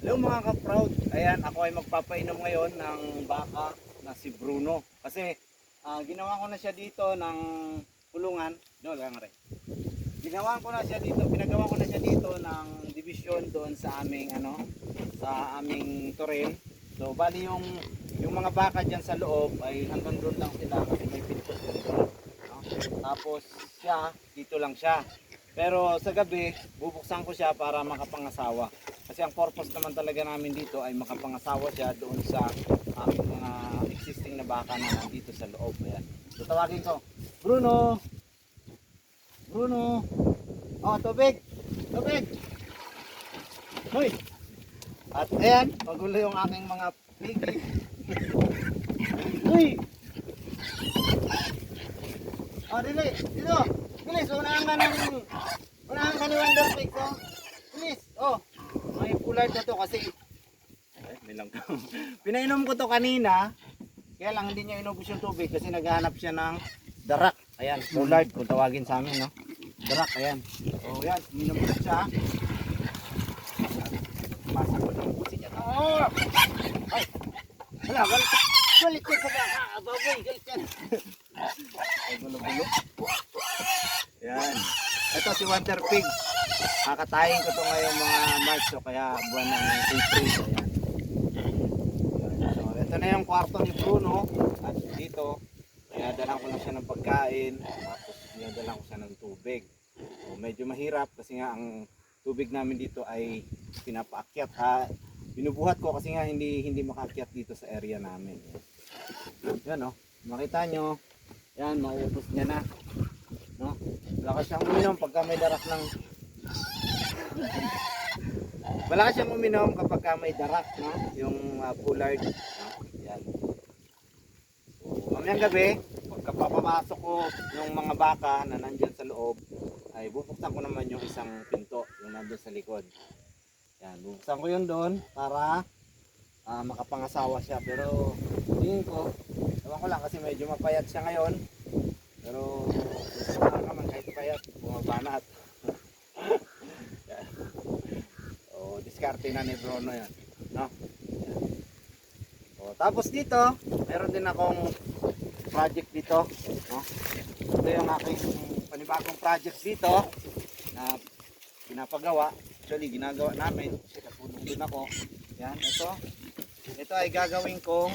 Hello mga ka-proud. Ayan, ako ay magpapainom ngayon ng baka na si Bruno. Kasi ginawa ko na siya dito ng kulungan. No, lang rin. Ginawa ko na siya dito, pinagawa ko na siya dito ng division doon sa aming sa aming torrent. So bali yung mga baka diyan sa loob ay hanggang doon lang sila kasi may pinto doon. No? Tapos siya dito lang siya. Pero sa gabi, bubuksan ko siya para makapangasawa. Kasi ang purpose naman talaga namin dito ay makapangasawa siya doon sa mga existing na baka na nandito sa loob. Ayan. So tawagin ko, Bruno! Bruno! Oh, tubig! Tubig! Hoy! At ayan, magulo yung aking mga piggy. Uy! Oh, dili! Dito! Bilis! Unahan ka ni Wonder Pig, oh! Bilis! Oh! May pulard na to kasi ay, may lang pinainom ko to kanina. Kaya lang hindi niya inubos yung tubig kasi naghahanap siya ng darak. Ayan, pulard kung tawagin sa amin, no? Darak, ayan. Oh, yan, uminom ko siya. Pasok ko ng pusi niya. Oh! Ay! Wala, galit ko sa baka. Baboy, galit yan. Ay, gulo-gulo. Yan. Ito si Wonder Pig. Kakatayin ko to ngayong mga March o kaya buwan ng April. Ayan. So, ito na yung kwarto ni Bruno. At dito, dinadalan ko na siya ng pagkain. Tapos dinadalan ko siya ng tubig. So, medyo mahirap kasi nga ang tubig namin dito ay pinapaakyat ha. Binubuhat ko kasi nga hindi makaakyat dito sa area namin. Yan oh, makita nyo. Yan, mauubos niya na. No? Malakas siyang uminom pagka may darak ng malakas siyang uminom kapag may darak, no? Yung pullard, no? Yan. So, mamayang gabi, pagka papapasok ko yung mga baka na nandyan sa loob, ay bubuksan ko naman yung isang pinto, yung nandun sa likod. Yan, bubuksan ko yun doon para makapangasawa siya. Pero tingin ko, ewan ko lang kasi medyo mapayat siya ngayon. Pero naman kahit payat, bumabanat. O, diskarte na ni Bruno yan, no? Yan. O, tapos dito, meron din akong project dito, no? Ito yung aking panibagong project dito na pinapagawa. Actually, ginagawa namin. Kasi natulong din ako. Yan, ito. Ito ay gagawin kong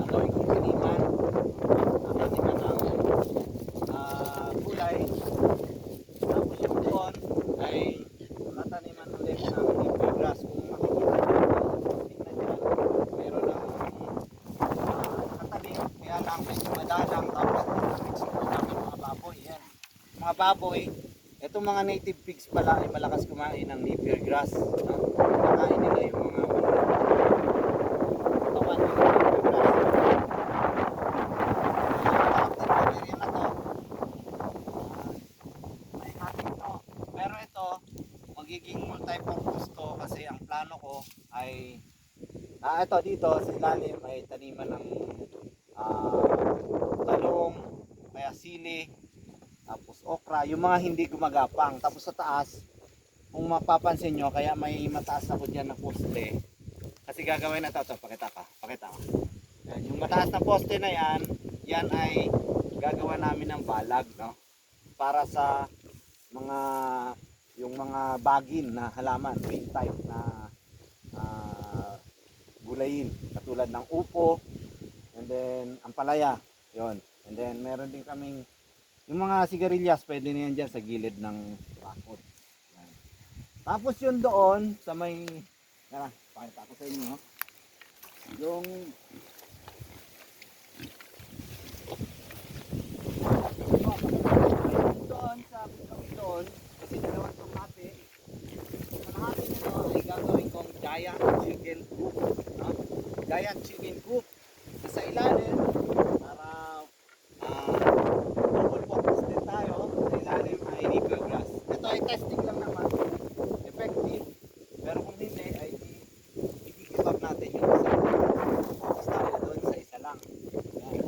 taniman. Taniman ng gulay. Tapos yung doon ay tataniman ulit ng leafy grass. Kung makikita nyo, tingnan nyo, meron ng nakatalim. Kaya lang medyo madalang. Tapos namix ko namin mga baboy. Yan. Mga baboy, itong mga native pigs pala ay malakas kumain ng leafy grass. Nakain nila yung mga katawan ng leafy grass. Pero ito, magiging multi-purpose to kasi ang plano ko ay ito dito sa ilalim ay taniman ng talong, kaya sili, tapos okra, yung mga hindi gumagapang. Tapos sa taas, kung mapapansin nyo, kaya may mataas ako dyan na poste. Kasi gagawin na ito, pakita ka. Yan, yung mataas na poste na yan, yan ay gagawa namin ng balag, no? Para sa mga yung mga bagin na halaman, green type na gulayin katulad ng upo, and then ampalaya, yon. And then meron din kaming yung mga sigarilyas, pwede na yan dyan sa gilid ng bakod. Yan. Tapos yun doon sa may pakita ko sa inyo yung doon sa doon kasi dalawang tomate. Kalahati nito ay gagawin kong giant chicken coop, no? Giant chicken coop sa ilalim para double focus din tayo. Sa ilalim ay leafy grass. Ito ay testing lang naman, effective, pero kung hindi ay i-give up natin yung isa. Focus tayo doon sa isa lang. Yan.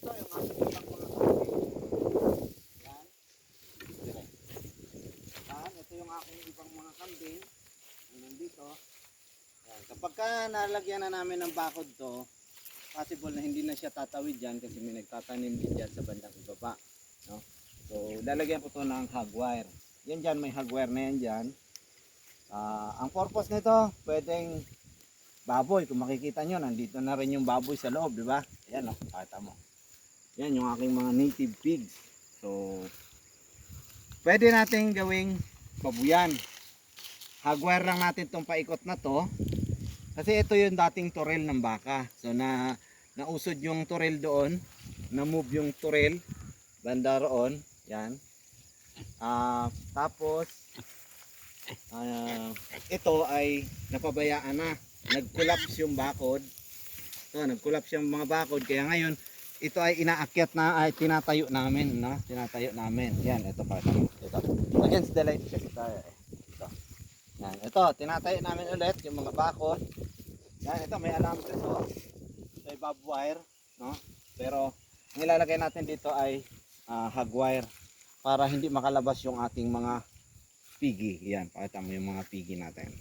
Ito yung aking ibang mga yan. Ito yung aking ibang mga kambing na nandito. Yan. Kapag ka nalagyan na namin ng bakod to, possible na hindi na siya tatawid dyan kasi may nagtatanim din dyan sa bandang ibaba. No? So, lalagyan ko to ng hog wire. Yan dyan, may hog wire na yan dyan. Ang purpose nito, pwedeng baboy. Kung makikita nyo, nandito na rin yung baboy sa loob, di ba? Ayan o, pakita mo. Yan yung aking mga native pigs. So, pwede natin gawing babuyan. Hog wire lang natin itong paikot na to. Kasi ito yung dating turel ng baka. So, nausod yung turel doon. Na-move yung turel. Banda roon. Yan. Tapos, ito ay napabayaan na. Nag-collapse yung bakod. So, nag-collapse yung mga bakod. Kaya ngayon, ito ay inaakyat na, ay tinatayo namin. No? Tinatayo namin. Yan, ito pa. Ito. Against the light kasi tayo. Ito. Yan, ito. Tinatayo namin ulit yung mga bakod. Yan, ito. May alarm ito. Ito ay bob wire. No? Pero, ang ilalagay natin dito ay hog wire. Para hindi makalabas yung ating mga pigi. Yan, pakita mo yung mga pigi natin.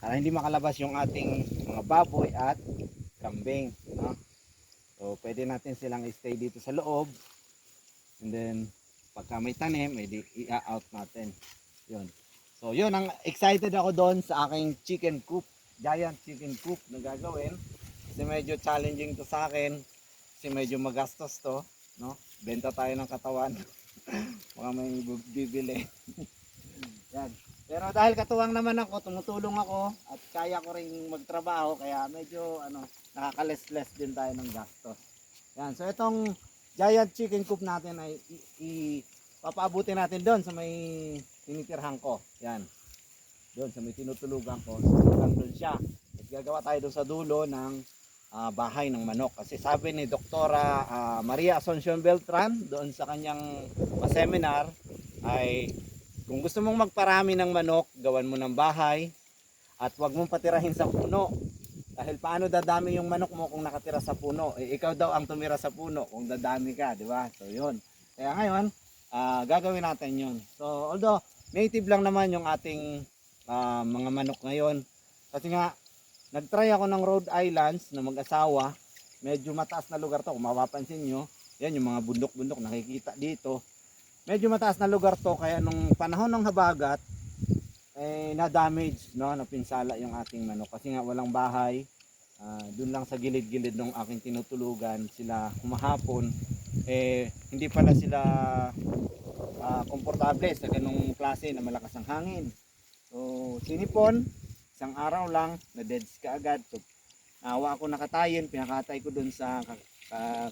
Para hindi makalabas yung ating mga baboy at kambing. No? So, pwede natin silang stay dito sa loob. And then, pagka may tanim, i-out natin. Yun. So, yun. Excited ako doon sa aking chicken coop. Giant chicken coop na gagawin. Kasi medyo challenging to sa akin. Kasi medyo magastos to. No? Benta tayo ng katawan. Baka may bibili. Yan. Pero dahil katuwang naman ako, tumutulong ako at kaya ko ring magtrabaho, kaya medyo nakaka-less din tayo ng gastos. Yan. So itong giant chicken coop natin ay papaabutin natin doon sa may tinitirhan ko. Yan. Doon sa may tinutulugan ko. So doon siya. At gagawa tayo doon sa dulo ng bahay ng manok. Kasi sabi ni Doktora Maria Asuncion Beltran doon sa kanyang seminar ay kung gusto mong magparami ng manok, gawan mo ng bahay at huwag mong patirahin sa puno. Dahil paano dadami yung manok mo kung nakatira sa puno? Ikaw daw ang tumira sa puno kung dadami ka, di ba? So yun. Kaya ngayon, gagawin natin yun. So although native lang naman yung ating mga manok ngayon. Kasi nga, nagtry ako ng Rhode Islands na mag-asawa. Medyo mataas na lugar to. Kung mapapansin nyo, yan yung mga bundok-bundok nakikita dito. Medyo mataas na lugar to, kaya nung panahon ng habagat, na-damage, no? Napinsala yung ating manok. Kasi nga walang bahay. Doon lang sa gilid-gilid ng aking tinutulugan sila humahapon. Hindi pala sila komportable sa ganung klase na malakas ang hangin. So, sinipon, isang araw lang, na-deads ka agad. So, nawa ako nakatayin, pinakatay ko dun sa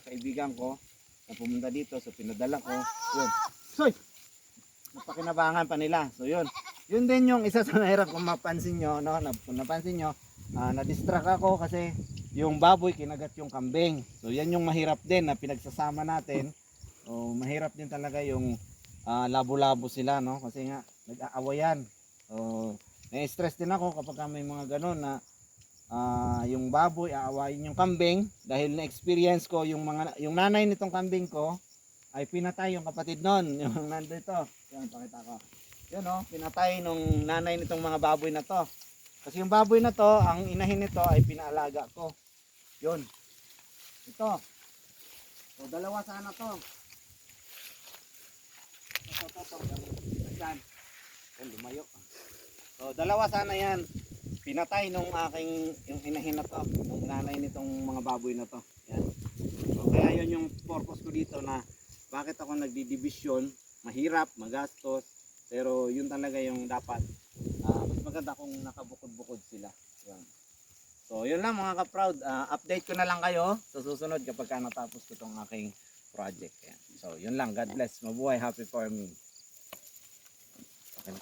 kaibigan ko na pumunta dito. So, pinadala ko. Yun. Soy! Napakinabangan pa nila. So, yun. Yun din yung isa sa mahirap kung mapansin nyo. No? Kung napansin nyo, na-distract ako kasi yung baboy kinagat yung kambing. So, yan yung mahirap din na pinagsasama natin. So, mahirap din talaga yung labo-labo sila. No? Kasi nga, nag-aawayan. So, na-stress din ako kapag may mga ganon na yung baboy aawayin yung kambing dahil na-experience ko yung nanay nitong kambing ko ay pinatay yung kapatid nun, yung nandito. Yan, pakita ko. Yun o, pinatay nung nanay nitong mga baboy na to. Kasi yung baboy na to, ang inahin nito ay pinaalaga ko. Yun. Ito. So, dalawa sana to. Ito. Yan. Yan, lumayo. So, dalawa sana yan. Pinatay nung yung inahin na to, yung nanay nitong mga baboy na to. Yan. So, kaya yun yung purpose ko dito na bakit ako nagdi-division, mahirap, magastos, pero yun talaga yung dapat. Mas maganda kung nakabukod-bukod sila. Yan. So, yun lang mga ka-proud. Update ko na lang kayo sa susunod kapag natapos ko itong aking project. Yan. So, yun lang. God bless. Mabuhay. Happy farming. Okay.